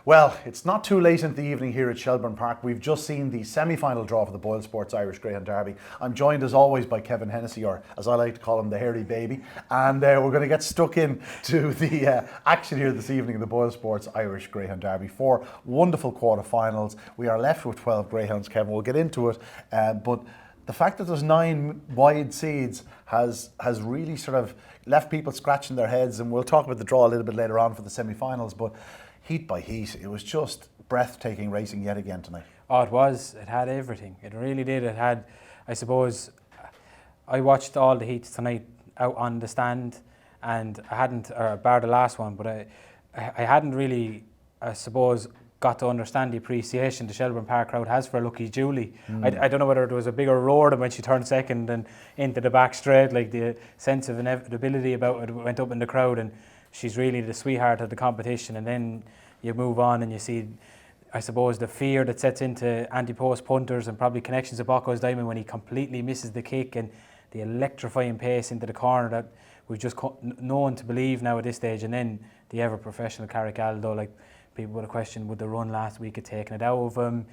Well, it's not too late in the evening here at Shelbourne Park. We've just seen the semi-final draw for the BoyleSports Irish Greyhound Derby. I'm joined as always by Kevin Hennessy, or as I like to call him, the hairy baby. And we're going to get stuck in to the action here this evening in the BoyleSports Irish Greyhound Derby. 4 wonderful quarterfinals. We are left with 12 greyhounds, Kevin. We'll get into it. But the fact that there's 9 wide seeds has really sort of left people scratching their heads. And we'll talk about the draw a little bit later on for the semi-finals. But heat by heat, it was just breathtaking racing yet again tonight. Oh, it was. It had everything. It really did. It had, I suppose, I watched all the heats tonight out on the stand, and I hadn't, or bar the last one, but I hadn't really, I suppose, got to understand the appreciation the Shelbourne Park crowd has for Lucky Julie. I don't know whether there was a bigger roar than when she turned second and into the back straight, like the sense of inevitability about it went up in the crowd, and she's really the sweetheart of the competition. And then you move on and you see, I suppose, the fear that sets into anti-post punters and probably connections of Bocco's Diamond when he completely misses the kick, and the electrifying pace into the corner that we've just known to believe now at this stage. And then the ever-professional Carrick-Aldo, like people would have questioned, would the run last week have taken it out of him?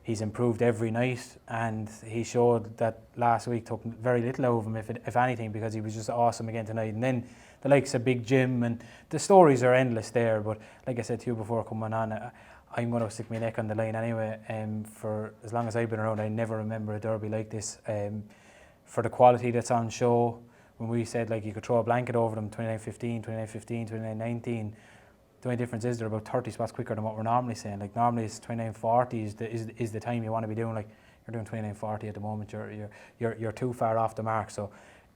He's improved every night, and he showed that last week took very little out of him, if anything, because he was just awesome again tonight. And then the likes of Big Jim, and the stories are endless there. But like I said to you before coming on, I'm going to stick my neck on the line anyway. For as long as I've been around, I never remember a derby like this. For the quality that's on show, when we said like you could throw a blanket over them, 29-15, 29-15, 29-19, the only difference is they're about 30 spots quicker than what we're normally saying. Like normally it's 29-40 is the time you want to be doing. Like you're doing 29-40 at the moment. You're too far off the mark. So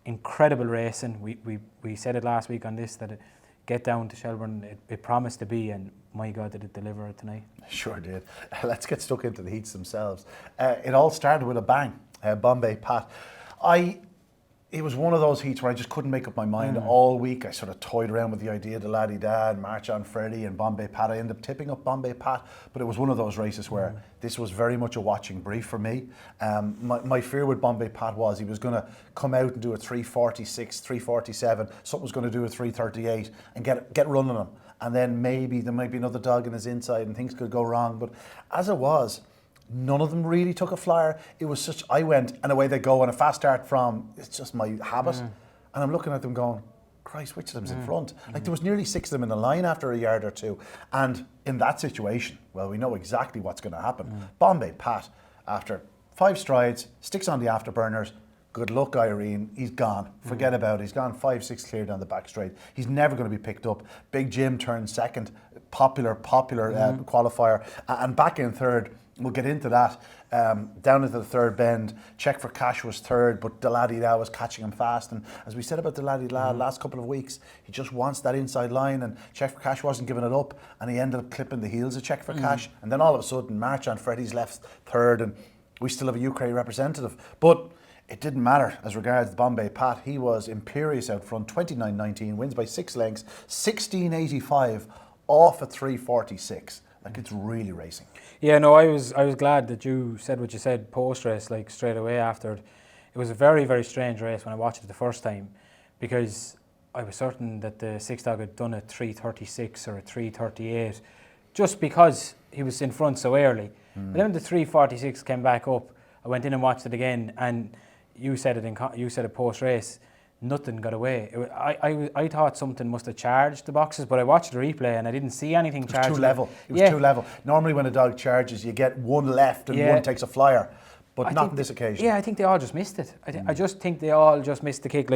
incredible racing. We said it last week on this that it get down to Shelbourne, it promised to be, and my God, did it deliver it tonight. Sure did. Let's get stuck into the heats themselves. It all started with a bang. Bombay Pat. It was one of those heats where I just couldn't make up my mind all week. I sort of toyed around with the idea of the Laddie Dad, March on Freddie and Bombay Pat. I ended up tipping up Bombay Pat, but it was one of those races where this was very much a watching brief for me. My fear with Bombay Pat was he was going to come out and do a 3:46, 3:47, something was going to do a 3:38 and get running him. And then maybe there might be another dog in his inside and things could go wrong. But as it was, none of them really took a flyer. It was such, I went and away they go on a fast start from, it's just my habit. And I'm looking at them going, Christ, which of them's in front? Like there was nearly 6 of them in the line after a yard or two. And in that situation, well, we know exactly what's going to happen. Bombay Pat, after 5 strides, sticks on the afterburners. Good luck, Irene. He's gone. Forget about it. He's gone 5-6 clear down the back straight. He's never going to be picked up. Big Jim turned second. Popular qualifier. And back in third. We'll get into that. Down into the third bend, Check for Cash was third, but Deladida was catching him fast. And as we said about Deladida last couple of weeks, he just wants that inside line, and Check for Cash wasn't giving it up, and he ended up clipping the heels of Check for Cash. And then all of a sudden, March on Freddie's left third, and we still have a UK representative. But it didn't matter as regards the Bombay Pat. He was imperious out front, 29-19, wins by 6 lengths, 16.85 off at 3:46. Like it's really racing. Yeah, no, I was glad that you said what you said post race, like straight away after it. It was a very, very strange race when I watched it the first time, because I was certain that the 6 dog had done a 3:36 or a 3:38 just because he was in front so early. But then the 3:46 came back up, I went in and watched it again, and you said it post race. Nothing got away. I thought something must have charged the boxes, but I watched the replay and I didn't see anything charged. It was too level. It was too level. Normally when a dog charges, you get one left and one takes a flyer, but not on this occasion. Yeah, I think they all just missed it. I just think they all just missed the kick.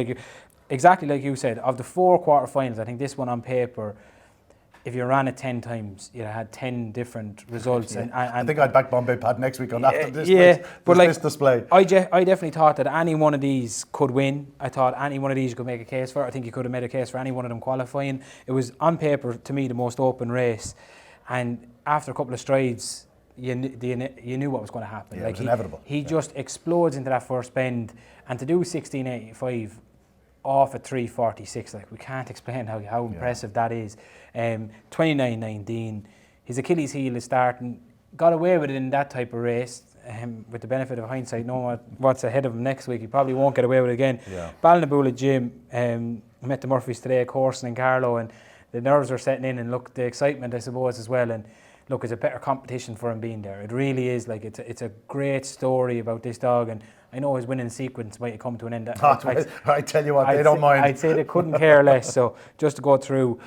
Exactly like you said, of the 4 quarterfinals, I think this one on paper, if you ran it 10 times, you had 10 different results. And I think I'd back Bombay Pat next week on after this display. I definitely thought that any one of these could win. I thought any one of these you could make a case for. I think you could have made a case for any one of them qualifying. It was, on paper, to me, the most open race. And after a couple of strides, you knew what was going to happen. Yeah, it was inevitable. He just explodes into that first bend. And to do 16.85 off at 3:46, like we can't explain how impressive that is. 29-19, his Achilles heel is starting, got away with it in that type of race. With the benefit of hindsight, knowing what's ahead of him next week, he probably won't get away with it again. Ballinaboula Jim, met the Murphys today, Corson and Carlo, and the nerves are setting in, and look, the excitement I suppose as well. And look, it's a better competition for him being there. It really is. Like it's a great story about this dog, and I know his winning sequence might come to an end. I tell you what, they don't mind. I'd say they couldn't care less. So just to go through,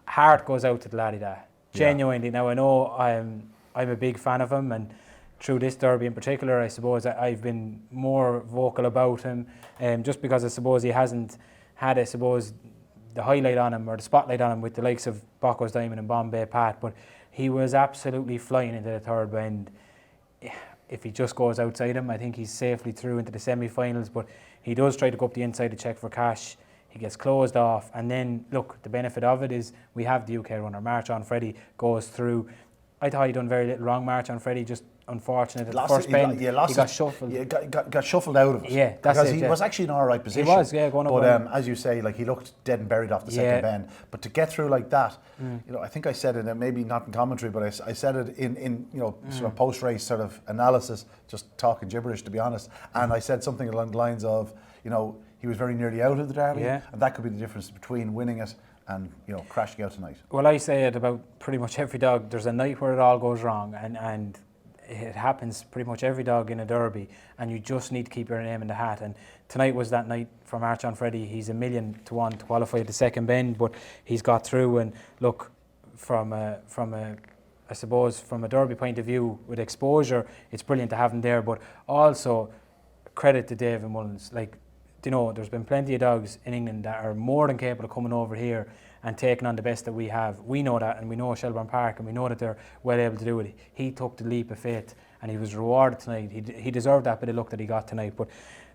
heart goes out to the laddie da. Genuinely. Now I know I'm a big fan of him, and through this derby in particular, I suppose I've been more vocal about him, just because I suppose he hasn't had, I suppose, the highlight on him or the spotlight on him with the likes of Bocco's Diamond and Bombay Pat, but he was absolutely flying into the third bend. If he just goes outside him, I think he's safely through into the semi-finals, but he does try to go up the inside to check for cash. He gets closed off, and then, look, the benefit of it is we have the UK runner. March on Freddie goes through. I thought he'd done very little wrong, March on Freddie, just unfortunate at the first bend. He got shuffled. Yeah, got shuffled out of it. Yeah, that's because it. He was actually in all right position. He was, yeah, going up. But as you say, like he looked dead and buried off the second bend. But to get through like that, you know, I think I said it, maybe not in commentary, but I said it in you know, sort of post-race sort of analysis, just talking gibberish to be honest. And I said something along the lines of, you know, he was very nearly out of the derby, and that could be the difference between winning it and, you know, crashing out tonight. Well, I say it about pretty much every dog. There's a night where it all goes wrong, and it happens pretty much every dog in a derby, and you just need to keep your name in the hat. And tonight was that night for March on Freddie. He's 1,000,000 to 1 to qualify at the second bend, but he's got through. And look, from a I suppose from a derby point of view, with exposure, it's brilliant to have him there. But also credit to David Mullins. Like, you know, there's been plenty of dogs in England that are more than capable of coming over here and taking on the best that we have. We know that, and we know Shelbourne Park, and we know that they're well able to do it. He took the leap of faith, and he was rewarded tonight. He deserved that bit of luck that he got tonight. But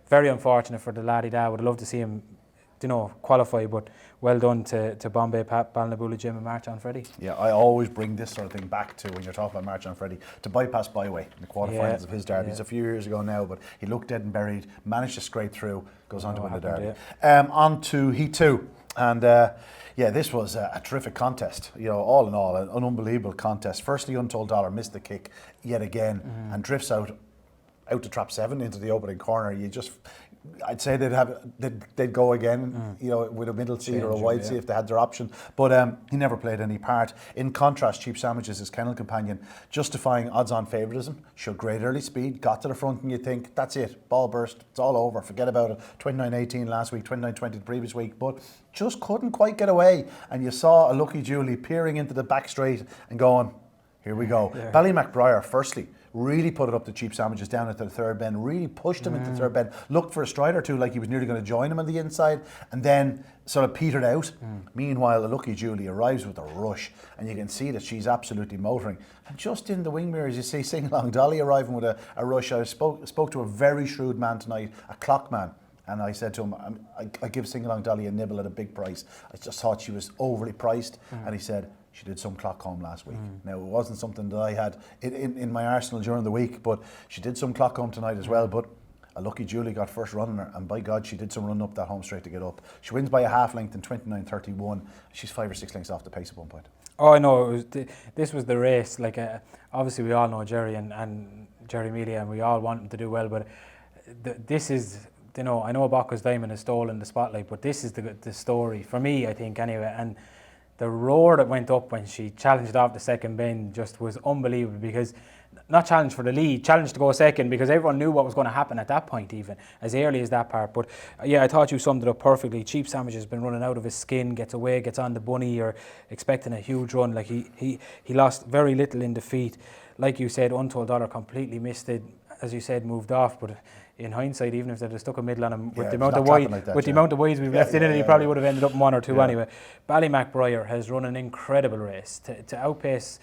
very unfortunate for the laddie da. Would have loved to see him, you know, qualify. But well done to Bombay Pat, Ballinabula Jim, and March on Freddie. Yeah, I always bring this sort of thing back to when you're talking about March on Freddie, to bypass Byway in the quarterfinals of his derby. It's a few years ago now, but he looked dead and buried, managed to scrape through, goes on to win the derby. On to Heat 2, and yeah, this was a terrific contest. You know, all in all, an unbelievable contest. Firstly, Untold Dollar missed the kick yet again and drifts out to trap 7 into the opening corner. I'd say they'd go again, you know, with a middle seat or a wide seat if they had their option. But he never played any part. In contrast, Cheap Sandwiches, his kennel companion, justifying odds-on favouritism, showed great early speed, got to the front, and you think, that's it, ball burst, it's all over, forget about it. 29-18 last week, 29-20 the previous week, but just couldn't quite get away. And you saw a Lucky Julie peering into the back straight and going, here we go. Ballymacbriar, firstly, really put it up to Cheap Sandwiches down at the third bend, really pushed him into the third bend, looked for a stride or two like he was nearly going to join him on the inside, and then sort of petered out. Meanwhile, the Lucky Julie arrives with a rush, and you can see that she's absolutely motoring. And just in the wing mirrors, you see Sing Along Dolly arriving with a rush. I spoke to a very shrewd man tonight, a clock man, and I said to him, I give Sing Along Dolly a nibble at a big price. I just thought she was overly priced, and he said, she did some clock home last week. Now, it wasn't something that I had in my arsenal during the week, but she did some clock home tonight as well. But a Lucky Julie got first run on her, and by God, she did some run up that home straight to get up. She wins by a half length in 29-31. She's 5 or 6 lengths off the pace at one point. Oh, I know. This was the race. Like, obviously, we all know Jerry and Jerry Mealy, and we all want him to do well. But this is, you know, I know Bocco's Diamond has stolen the spotlight, but this is the story for me, I think, anyway. And the roar that went up when she challenged off the second bend just was unbelievable, because not challenged for the lead, challenged to go second, because everyone knew what was going to happen at that point, even as early as that part. But yeah, I thought you summed it up perfectly. Cheap Sandwich has been running out of his skin, gets away, gets on the bunny, or expecting a huge run. Like he lost very little in defeat. Like you said, Untold Dollar completely missed it. As you said, moved off, but in hindsight, even if they'd have stuck a middle on him, with the amount of ways we've left it in, he probably would have ended up in 1 or 2 anyway. Ballymacbriar has run an incredible race to outpace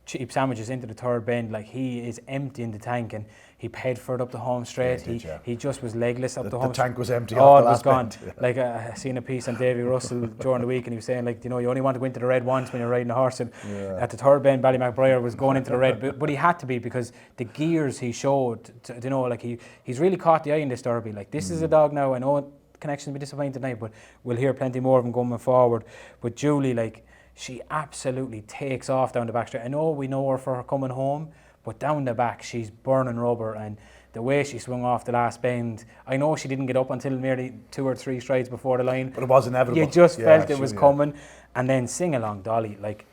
Cheap Sandwiches into the third bend. Like, he is emptying the tank, and he paid for it up the home straight. He just was legless up the home. The tank was empty. Oh, it was gone. Like, I seen a piece on Davy Russell during the week, and he was saying, like, you know, you only want to go into the red once when you're riding a horse. And at the third bend, Ballymacbriar was going into the red, but he had to be, because the gears he showed, you know, like he's really caught the eye in this derby. Like, this is a dog now. I know Connection will be disappointed tonight, but we'll hear plenty more of him going forward. But Julie, like, she absolutely takes off down the back straight. I know we know her for her coming home, but down the back, she's burning rubber. And the way she swung off the last bend, I know she didn't get up until nearly 2 or 3 strides before the line. But it was inevitable. You just felt it was coming. And then Sing Along Dolly, like,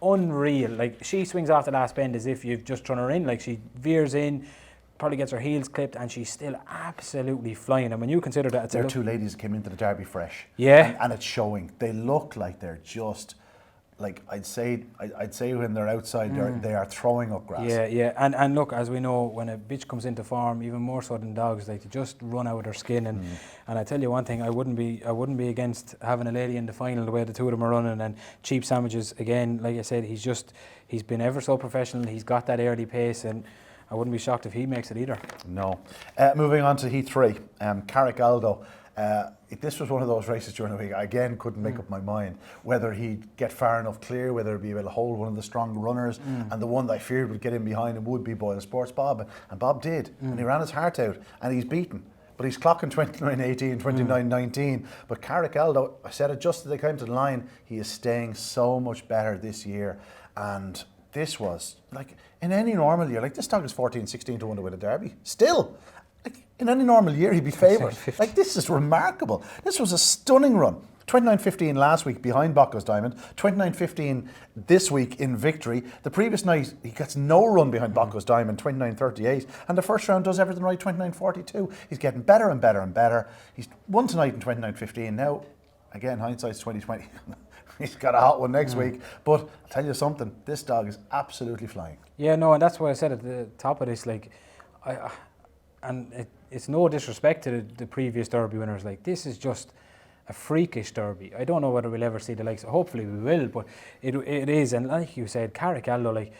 unreal. Like, she swings off the last bend as if you've just thrown her in. Like, she veers in, probably gets her heels clipped, and she's still absolutely flying. And when you consider that, there are two ladies that came into the Derby fresh. Yeah, and it's showing. They look like they're just, like, I'd say when they're outside, they are throwing up grass. Yeah. And look, as we know, when a bitch comes into form, even more so than dogs, like, they just run out of their skin. And I tell you one thing, I wouldn't be against having a lady in the final the way the two of them are running. And Cheap Sandwiches, again, like I said, he's been ever so professional. He's got that early pace, and I wouldn't be shocked if he makes it either. No. Moving on to Heat 3, Carrick Aldo. This was one of those races during the week. I again couldn't make up my mind whether he'd get far enough clear, whether he'd be able to hold one of the strong runners, and the one that I feared would get in behind him would be BoyleSports Bob, and Bob did, and he ran his heart out, and he's beaten. But he's clocking 29.18, 29.19. But Carrick Aldo, I said it just as they came to the line, he is staying so much better this year, and this was, like, in any normal year, like, this dog is 14-16 to 1 to win a Derby. Still, like, in any normal year, he'd be favoured. Like, this is remarkable. This was a stunning run. 29.15 last week behind Bocco's Diamond. 29.15 this week in victory. The previous night, he gets no run behind Bocco's Diamond, 29.38. And the first round does everything right, 29.42. He's getting better and better and better. He's won tonight in 29.15. Now, again, hindsight's 20/20. He's got a hot one next week. But I'll tell you something, this dog is absolutely flying. Yeah, no, and that's why I said at the top of this, like, it's no disrespect to the previous Derby winners. Like, this is just a freakish Derby. I don't know whether we'll ever see the likes. Hopefully we will, but it is. And like you said, Carrick Aldo, like,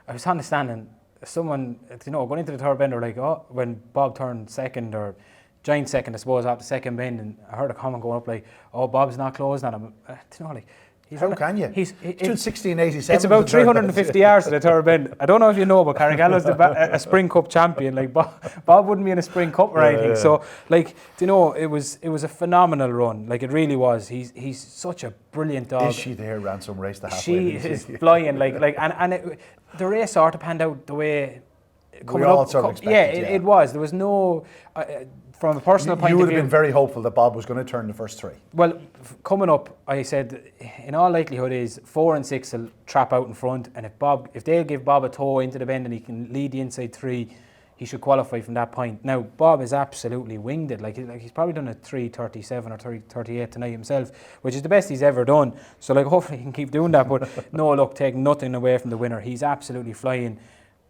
I was understanding someone, going into the third bend, or like, oh, when Bob turned second, or giant second, I suppose, after the second bend, and I heard a comment going up like, oh, Bob's not closing on him. Like, how can you? He's doing 16.87. It's about 350 yards to the third bend. I don't know if you know, but Carrick Aldo's a Spring Cup champion. Like, Bob wouldn't be in a Spring Cup or anything. So, like, it was a phenomenal run. Like, it really was. He's such a brilliant dog. Is she there? Ran some race to halfway. She is flying. The race sort of panned out the way. We all sort of expected. It was. There was no. From a personal point of view, you would have been very hopeful that Bob was going to turn the first three. Well, coming up, I said, in all likelihood, is 4 and 6 will trap out in front, and if they'll give Bob a toe into the bend and he can lead the inside 3, he should qualify from that point. Now, Bob is absolutely winged it. Like he's probably done a 3:37 or 3:38 tonight himself, which is the best he's ever done. So, like, hopefully he can keep doing that. But no, look, take nothing away from the winner. He's absolutely flying.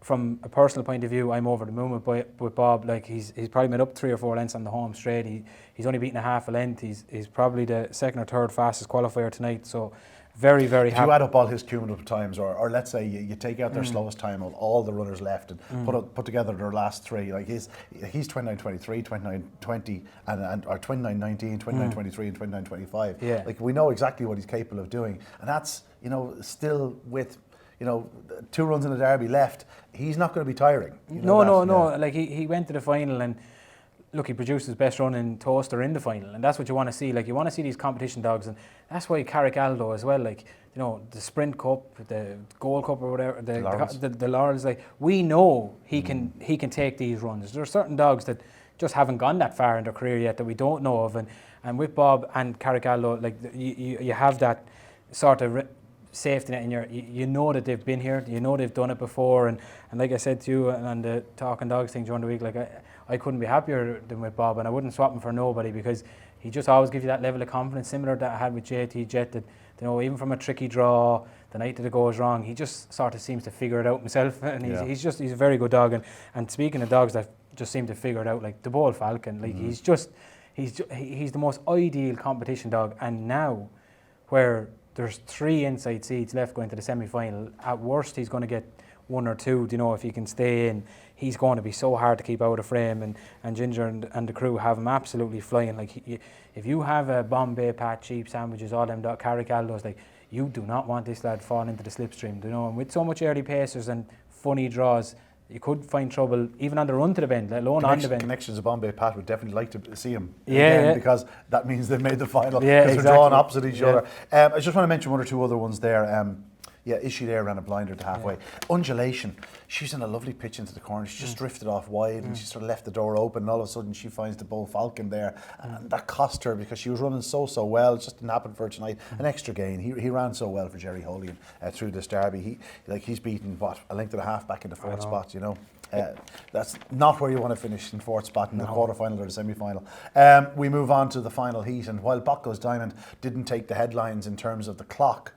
From a personal point of view, I'm over the moon with Bob. Like, he's probably made up 3 or 4 lengths on the home straight. He's only beaten a half a length. He's probably the second or third fastest qualifier tonight. So very, very happy. If you add up all his cumulative times, or let's say you take out their slowest time of all the runners left and put together their last 3, like he's 29.23, 29.20, or 29.19, 29.23, and 29.25. Yeah. Like, we know exactly what he's capable of doing, and that's, still with 2 runs in the Derby left, he's not going to be tiring. No. Like, he went to the final, and look, he produced his best run in Toaster in the final, and that's what you want to see. Like, you want to see these competition dogs, and that's why Carrick Aldo as well. Like, the Sprint Cup, the Gold Cup, or whatever, the Laurels. Like, we know he can take these runs. There are certain dogs that just haven't gone that far in their career yet that we don't know of, and with Bob and Carrick Aldo, like, you have that sort of safety net in you know that they've been here, they've done it before, and like I said to you on the Talking Dogs thing during the week, like, I couldn't be happier than with Bob, and I wouldn't swap him for nobody, because he just always gives you that level of confidence, similar to that I had with JT Jet, that, even from a tricky draw, the night that it goes wrong, he just sort of seems to figure it out himself, and he's a very good dog. And speaking of dogs that just seem to figure it out, like the Bull Falcon, like he's the most ideal competition dog, and now where there's 3 inside seats left going to the semi-final. At worst, he's going to get 1 or 2. If he can stay in, he's going to be so hard to keep out of frame. And Ginger and the crew have him absolutely flying. Like, if you have a Bombay Pat, Cheap Sandwiches, all them Carrick Aldos, like, you do not want this lad falling into the slipstream. And with so much early pacers and funny draws, you could find trouble even on the run to the bend, let alone on the bend. Connections of Bombay Pat would definitely like to see him again, because that means they've made the final, because they're drawn opposite each other. I just want to mention 1 or 2 other ones there. Yeah, Is She There ran a blinder to halfway. Undulation, she's in a lovely pitch into the corner. She just drifted off wide and she sort of left the door open, and all of a sudden she finds the Bull Falcon there. And that cost her because she was running so well. It just didn't happen for her tonight. An extra gain. He ran so well for Jerry Holian through this derby. He's beaten, a length and a half back in the fourth spot, you know. That's not where you want to finish in fourth spot in the quarter-final or the semi-final. We move on to the final heat, and while Bocco's Diamond didn't take the headlines in terms of the clock,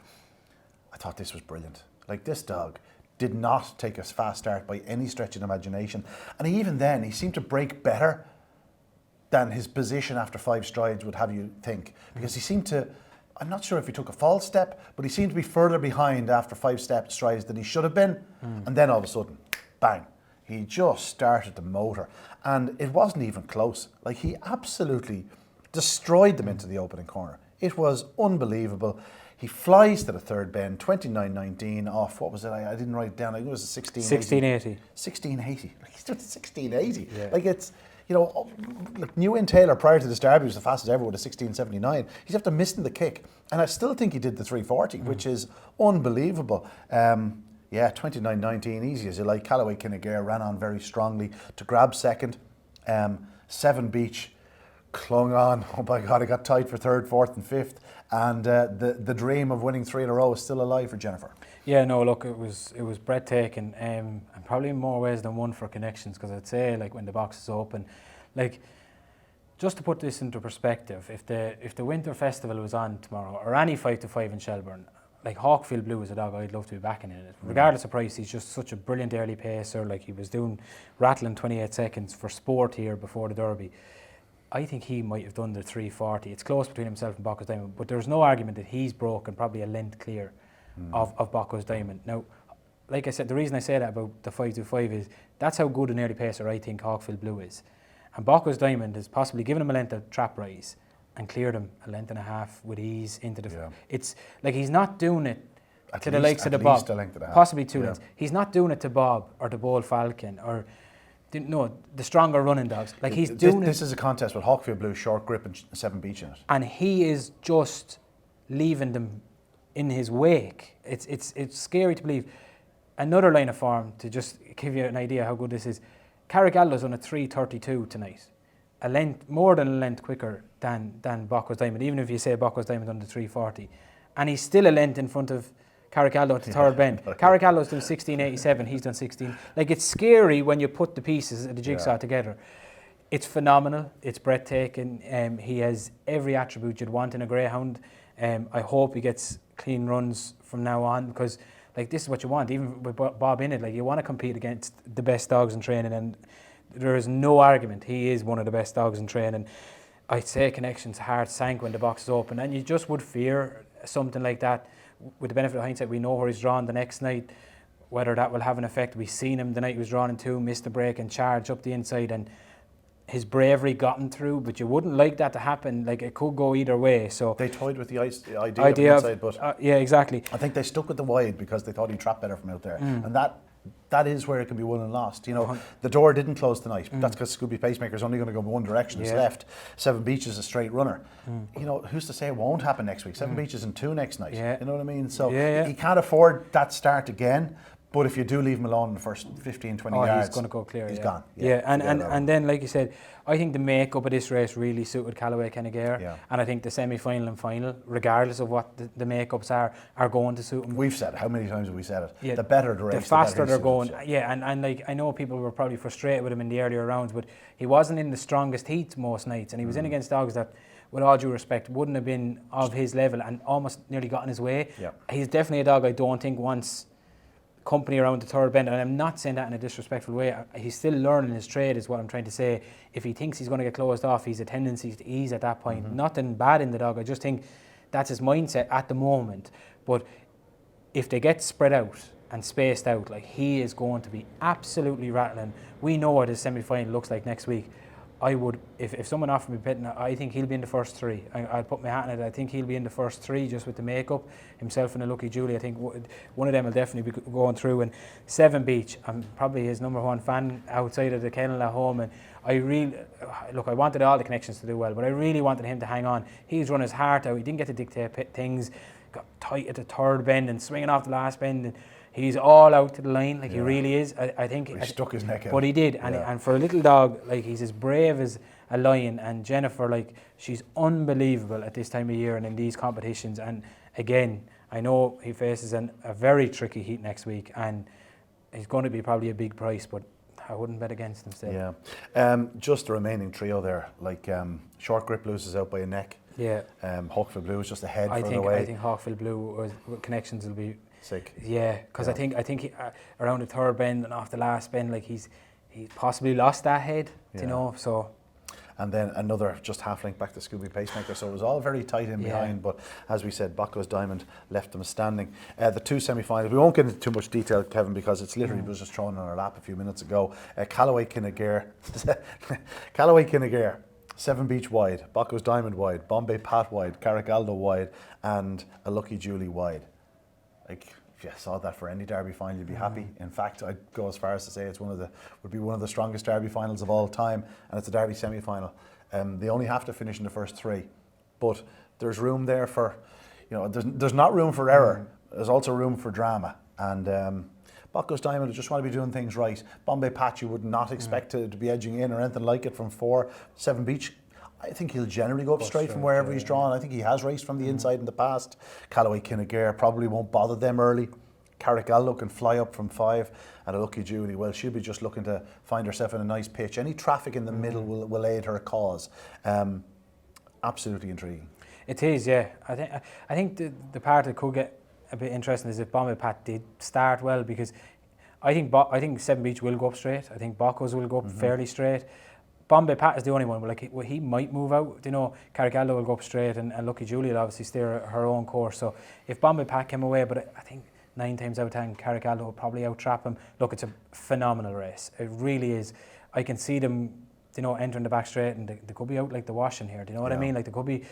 I thought this was brilliant. Like, this dog did not take a fast start by any stretch of imagination, and even then he seemed to break better than his position after 5 strides would have you think, because he seemed to, I'm not sure if he took a false step, but he seemed to be further behind after 5 strides than he should have been, and then all of a sudden, bang, he just started the motor, and it wasn't even close. Like, he absolutely destroyed them into the opening corner. It was unbelievable. He flies to the third bend, 29.19 off, what was it? I didn't write it down. I think it was a 1680. 1680. Like, he's doing 1680. Yeah. Like, it's, you know, like New Win Taylor prior to this derby was the fastest ever with a 1679. He's after missing the kick, and I still think he did the 340, which is unbelievable. Yeah, 29.19, easy as you like. Callaway Kinnegar ran on very strongly to grab second. 7 Beach clung on. Oh my God, it got tight for third, fourth and fifth. And the dream of winning 3 in a row is still alive for Jennifer. Yeah, no, look, it was breathtaking, and probably in more ways than one for Connections, because I'd say, like, when the box is open, like, just to put this into perspective, if the Winter Festival was on tomorrow, or any 5 to 5 in Shelbourne, like, Hawkfield Blue is a dog I'd love to be backing in it. Regardless of price, he's just such a brilliant early pacer. Like, he was rattling 28 seconds for sport here before the Derby. I think he might have done the 340. It's close between himself and Bocco's Diamond, but there's no argument that he's broken probably a length clear of Bocco's Diamond. Now, like I said, the reason I say that about the 525 is that's how good an early pacer I think Hawkfield Blue is. And Bocco's Diamond has possibly given him a length of trap rise and cleared him a length and a half with ease into the... Yeah. It's like he's not doing it to the likes of the Bob, possibly 2 lengths. He's not doing it to Bob or the Bull Falcon or the stronger running dogs. Like, he's doing this is a contest with Hawkfield Blue, short grip and 7 Beach in it. And he is just leaving them in his wake. It's scary to believe. Another line of form, to just give you an idea how good this is, Carrigallo's on a 332 tonight. A length, more than a length quicker than Bocco's Diamond, even if you say Bocco's Diamond under 340. And he's still a length in front of Carrigallo at the third bend. Carrigallo's done 1687, he's done 16. Like, it's scary when you put the pieces of the jigsaw together. It's phenomenal, it's breathtaking. He has every attribute you'd want in a greyhound. I hope he gets clean runs from now on, because, like, this is what you want, even with Bob in it. Like, you want to compete against the best dogs in training, and there is no argument. He is one of the best dogs in training. I'd say Connections' heart sank when the box is open, and you just would fear something like that. With the benefit of hindsight, we know where he's drawn the next night, whether that will have an effect. We've seen him the night he was drawn in 2, missed the break and charged up the inside, and his bravery got him through, but you wouldn't like that to happen. Like, it could go either way. So they toyed with the idea of the inside, but yeah, exactly. I think they stuck with the wide because they thought he'd trap better from out there, and that is where it can be won and lost. You know, the door didn't close tonight. That's because Scooby Pacemaker's only going to go one direction. It's left. 7 Beach is a straight runner. You know, who's to say it won't happen next week? 7 Beach is in 2 next night. You know what I mean? So he can't afford that start again. But if you do leave him alone in the first 15, 20 yards, he's going to go clear. He's gone. And then, like you said, I think the makeup of this race really suited Callaway Kinnegar. And I think the semi-final and final, regardless of what the makeups are going to suit him. We've said it. How many times have we said it? The better the race, the faster they're going. And like, I know people were probably frustrated with him in the earlier rounds, but he wasn't in the strongest heats most nights, and he was in against dogs that, with all due respect, wouldn't have been of his level and almost nearly got in his way. He's definitely a dog I don't think wants company around the third bend, and I'm not saying that in a disrespectful way. He's still learning his trade, is what I'm trying to say. If he thinks he's going to get closed off, he's a tendency to ease at that point. Nothing bad in the dog, I just think that's his mindset at the moment. But if they get spread out and spaced out, like, he is going to be absolutely rattling. We know what his semi-final looks like next week. I would, if someone offered me betting, I think he'll be in the first 3. I'd put my hat in it. I think he'll be in the first 3 just with the makeup. Himself and a Lucky Julie, I think one of them will definitely be going through. And 7 Beach, I'm probably his #1 fan outside of the kennel at home. And I wanted all the Connections to do well, but I really wanted him to hang on. He's run his heart out. He didn't get to dictate things, got tight at the third bend and swinging off the last bend, and he's all out to the line, like he really is. I think he stuck his neck out. But he did, and for a little dog, like he's as brave as a lion. And Jennifer, like she's unbelievable at this time of year and in these competitions. And again, I know he faces a very tricky heat next week, and he's going to be probably a big price, but I wouldn't bet against him still. Yeah. Just the remaining trio there, like Short Grip loses out by a neck. Yeah. Hawkville Blue is just ahead further I away. think Hawkville Blue connections will be sick. Yeah, because I think he, around the third bend and off the last bend, like he's possibly lost that head, you know. So. And then another just half link back to Scooby Pacemaker. So it was all very tight in behind, but as we said, Bocco's Diamond left them standing. The two semi-finals, we won't get into too much detail, Kevin, because it's literally was just thrown on our lap a few minutes ago. Callaway Kinnegare, 7 Beach wide, Bocco's Diamond wide, Bombay Pat wide, Carricaldo wide, and a Lucky Julie wide. Like, if you saw that for any Derby final, you'd be happy. In fact, I'd go as far as to say it's would be one of the strongest Derby finals of all time, and it's a Derby semi-final. They only have to finish in the first 3, but there's room there for, there's not room for error. There's also room for drama, and Bocco's Diamond just want to be doing things right. Bombay Pat, you would not expect to be edging in or anything like it from 4. 7 Beach, I think he'll generally go up straight from wherever he's drawn. I think he has raced from the inside in the past. Callaway Kinnegare probably won't bother them early. Carricaldo can fly up from 5. And a Lucky Julie, well, she'll be just looking to find herself in a nice pitch. Any traffic in the middle will aid her cause. Absolutely intriguing. It is, yeah. I think the part that could get a bit interesting is if Bombay Pat did start well, because I think 7 Beach will go up straight. I think Bocco's will go up fairly straight. Bombay Pat is the only one, but he might move out. Carricaldo will go up straight, and Lucky Julie will obviously steer her own course. So if Bombay Pat came away, but I think 9 times out of 10, Carricaldo will probably out-trap him. Look, it's a phenomenal race. It really is. I can see them, entering the back straight, and they could be out like the washing here. Do you know what I mean? Like they could be,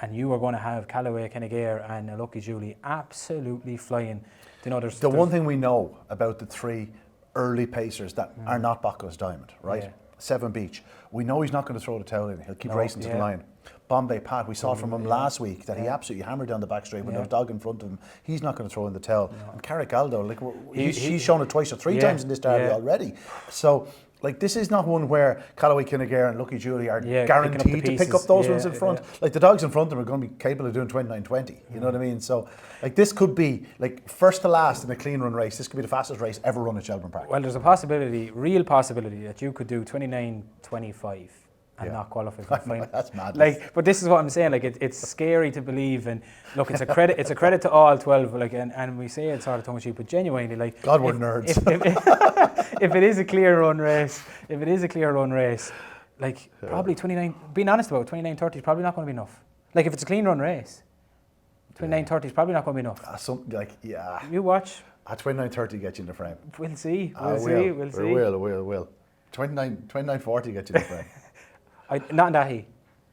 and you are going to have Callaway Kinnegare and a Lucky Julie absolutely flying. There's one thing we know about the 3 early pacers that are not Bocco's Diamond, right? Yeah. 7 Beach, we know he's not going to throw the towel in. He'll keep racing to the line. Bombay Pat, we saw from him last week that he absolutely hammered down the back straight with no dog in front of him. He's not going to throw in the towel. No. And Carricaldo, he's shown it twice or 3 times in this Derby already. So, this is not one where Callaway Kinnegare and Lucky Julie are guaranteed to pick up those ones in front. The dogs in front of them are going to be capable of doing 29-20. You know what I mean? So, this could be first to last in a clean run race. This could be the fastest race ever run at Shelbourne Park. Well, there's a real possibility that you could do 29-25 and not qualify for the final. That's mad. But this is what I'm saying. It's scary to believe, and look, it's a credit. It's a credit to all 12. And we say it's sort of tongue in cheek, but genuinely, God, we're nerds. If it is a clear run race, probably 29. Being honest about it, 29-30 is probably not going to be enough. If it's a clean run race, 29-30 is probably not going to be enough. You watch. 29-30 gets you in the frame. We'll see. We'll see. Will. 29-40 gets you in the frame. Not in that heat.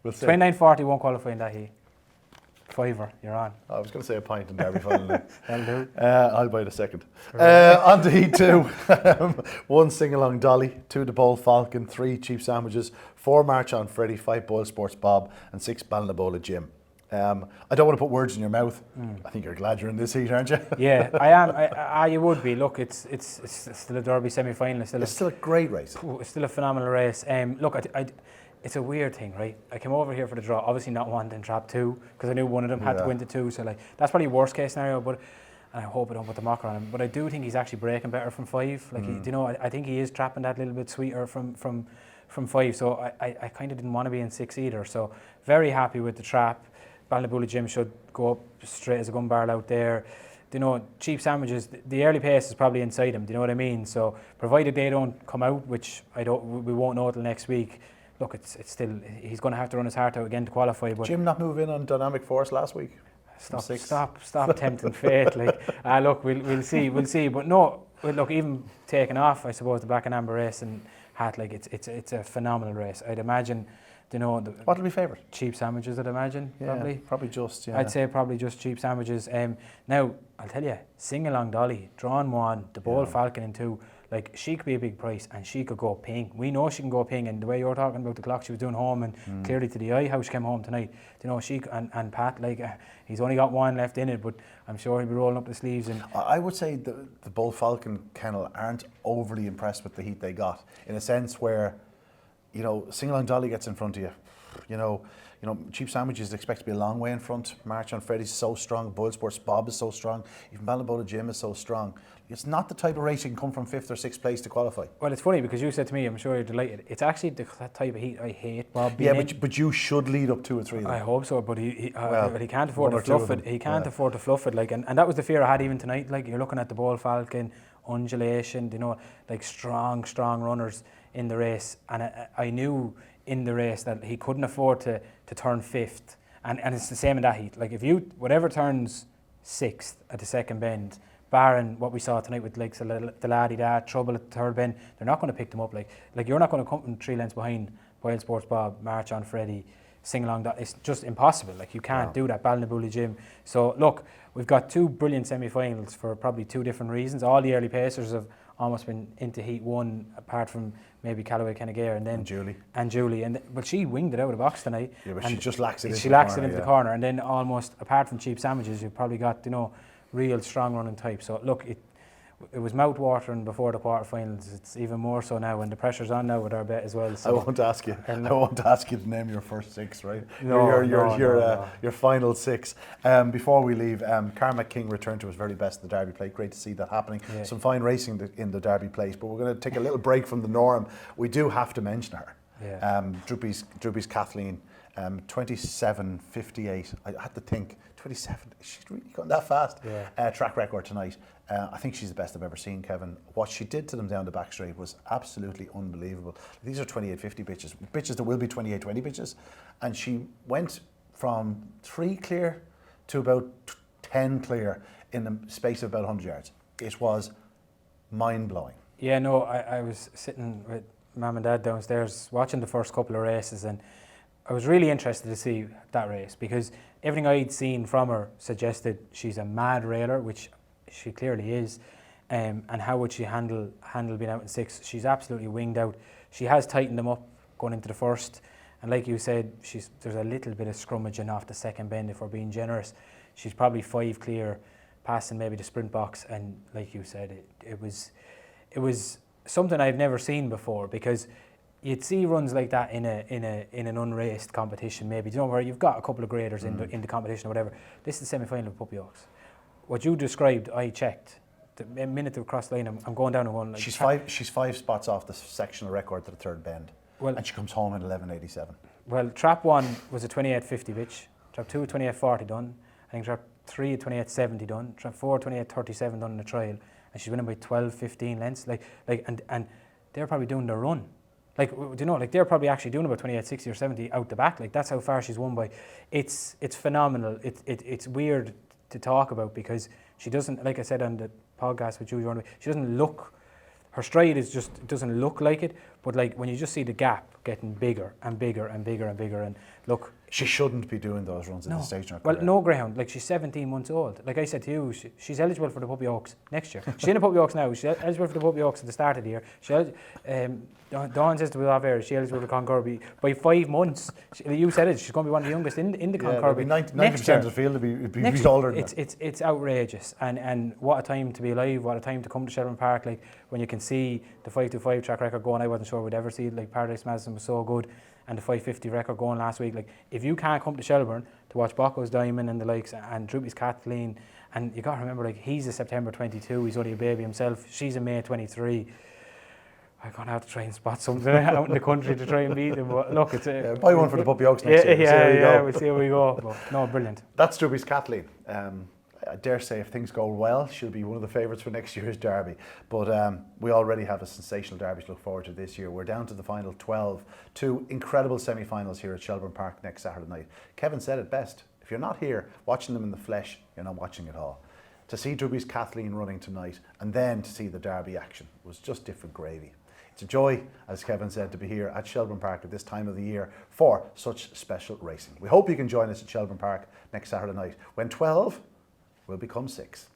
We'll see. 29-40 won't qualify in that heat. Fiver, you're on. I was going to say a pint in Derby final. That'll do. I'll buy the second. On to heat 2. 1 sing-along Dolly, 2 the Bowl Falcon, 3 Cheap Sandwiches, 4 March on Freddy, 5 BoyleSports Bob, and 6 Ballinabola Jim. I don't want to put words in your mouth. I think you're glad you're in this heat, aren't you? Yeah, I am. You would be. Look, it's still a Derby semi-final. It's still a great race. It's still a phenomenal race. Look, it's a weird thing, right? I came over here for the draw, obviously not wanting trap 2, because I knew one of them had to win the 2. So that's probably worst case scenario. But and I hope I don't put the mocker on him. But I do think he's actually breaking better from 5. I think he is trapping that little bit sweeter from 5. So I kind of didn't want to be in 6 either. So very happy with the trap. Ballinabola Jim should go up straight as a gun barrel out there. Cheap Sandwiches, the early pace is probably inside him. Do you know what I mean? So provided they don't come out, which we won't know till next week. Look, it's still, he's going to have to run his heart out again to qualify. But Jim not move in on Dynamic Force last week? Stop tempting fate. Look, we'll see. But no, look, even taking off, I suppose, the black and amber race and hat, it's a phenomenal race. I'd imagine, what'll be favourite? Cheap Sandwiches, I'd imagine. Probably just, yeah. I'd say probably just Cheap Sandwiches. Now, I'll tell you, Sing Along Dolly, drawn 1, the Bowl Falcon in 2. like she could be a big price and she could go ping. We know she can go ping, and the way you're talking about the clock she was doing home and clearly to the eye how she came home tonight, you know, she and Pat, like he's only got one left in it, but I'm sure he'll be rolling up the sleeves. And I would say the Bull Falcon kennel aren't overly impressed with the heat they got, in a sense where, you know, Sing Along Dolly gets in front of you. You know, Cheap Sandwiches is expected to be a long way in front. March on Freddy's so strong. BoyleSports Bob is so strong. Even Ballinbola Jim is so strong. It's not the type of race you can come from 5th or 6th place to qualify. well, it's funny because you said to me, I'm sure you're delighted, it's actually the type of heat I hate, Bob. Yeah, but you should lead up 2 or 3 of them. I hope so, but he can't one afford or to two of fluff it. them. He can't afford to fluff it, like, and that was the fear I had even tonight. Like, you're looking at the Bull Falcon, undulation, you know, like strong runners in the race, and I knew in the race that he couldn't afford to turn 5th, and it's the same in that heat. Like, if whatever turns 6th at the second bend, barring what we saw tonight with like the laddie that trouble at the third bend, they're not going to pick them up. Like you're not going to come from 3 lengths behind BoyleSports Bob, March on Freddy, Sing Along. It's just impossible. Like, you can't do that. Ballinabully Jim. So look, we've got 2 brilliant semi-finals for probably 2 different reasons. All the early pacers have almost been into heat 1, apart from maybe Callaway Kennegair and then Julie. But she winged it out of the box tonight. Yeah, but she just lacks it. She lacks it into the corner, and then almost apart from Cheap Sandwiches, you've probably got, you know, real strong running type. So look, it was mouth-watering before the quarterfinals. It's even more so now, and the pressure's on now with our bet as well. So I won't ask you. I won't ask you to name your first 6, right? No, your final 6. Before we leave, Carmack King returned to his very best in the Derby plate. Great to see that happening. Yeah. Some fine racing in the Derby plate, but we're going to take a little break from the norm. We do have to mention her. Yeah. Droopy's Kathleen. 27.58. I had to think 27. She's really gone that fast. Yeah. Track record tonight. I think she's the best I've ever seen, Kevin. What she did to them down the back straight was absolutely unbelievable. These are 28.50 bitches that will be 28.20 bitches, and she went from 3 clear to about 10 clear in the space of about 100 yards. It was mind blowing. Yeah, no, I was sitting with Mum and Dad downstairs watching the first couple of races, and I was really interested to see that race because everything I'd seen from her suggested she's a mad railer, which she clearly is, and how would she handle being out in 6? She's absolutely winged out. She has tightened them up going into the first, and like you said, there's a little bit of scrummaging off the second bend if we're being generous. She's probably 5 clear, passing maybe the sprint box, and like you said, it was something I've never seen before, because you'd see runs like that in an unraced competition, maybe, you know, where you've got a couple of graders in the competition or whatever. This is the semi-final of Puppy Oaks. What you described, I checked. The minute they cross the line, I'm going down and one. Like, she's 5 spots off the sectional record to the third bend, and she comes home at 11.87. Well, trap 1 was a 28.50 bitch. Trap 2, 28.40 done. I think trap 3, 28.70 done. Trap 4, 28.37 done in the trial, and she's winning by 12, 15 lengths. And they're probably doing their run. Like, do you know, like, they're probably actually doing about 28.60 or 70 out the back. Like, that's how far she's won by. It's phenomenal. It's weird to talk about because she doesn't, like I said on the podcast with Julie, she doesn't look, her stride is just, it doesn't look like it, but like when you just see the gap getting bigger and bigger and bigger and bigger, and look, she shouldn't be doing those runs at this stage in her career. Well, no greyhound, like, she's 17 months old. Like I said to you, she's eligible for the Puppy Oaks next year. She's in the Puppy Oaks now. She's eligible for the Puppy Oaks at the start of the year. Dawn says to me off air, she's eligible for the Concurby by 5 months. You said it, she's going to be one of the youngest in the Concurby. 90% of the field would be older than that. It's outrageous, and what a time to be alive, what a time to come to Shelbourne Park, like, when you can see the 525 track record going. I wasn't sure we'd ever see it. Like, Paradise Madison was so good, and the 550 record going last week. Like, if you can't come to Shelbourne to watch Bocco's Diamond and the likes, and Droopy's Kathleen, and you got to remember, like, he's a September 22, he's only a baby himself, she's a May 23. I'm going to have to try and spot something out in the country to try and beat him. But look, it's buy one for the Puppy Oaks next year. We'll see how we go. But no, brilliant. That's Droopy's Kathleen. I dare say if things go well, she'll be one of the favourites for next year's Derby. But we already have a sensational Derby to look forward to this year. We're down to the final 12. 2 incredible semi-finals here at Shelbourne Park next Saturday night. Kevin said it best. If you're not here watching them in the flesh, you're not watching it all. To see Droopy's Kathleen running tonight, and then to see the Derby action, was just different gravy. It's a joy, as Kevin said, to be here at Shelbourne Park at this time of the year for such special racing. We hope you can join us at Shelbourne Park next Saturday night when 12 will become 6.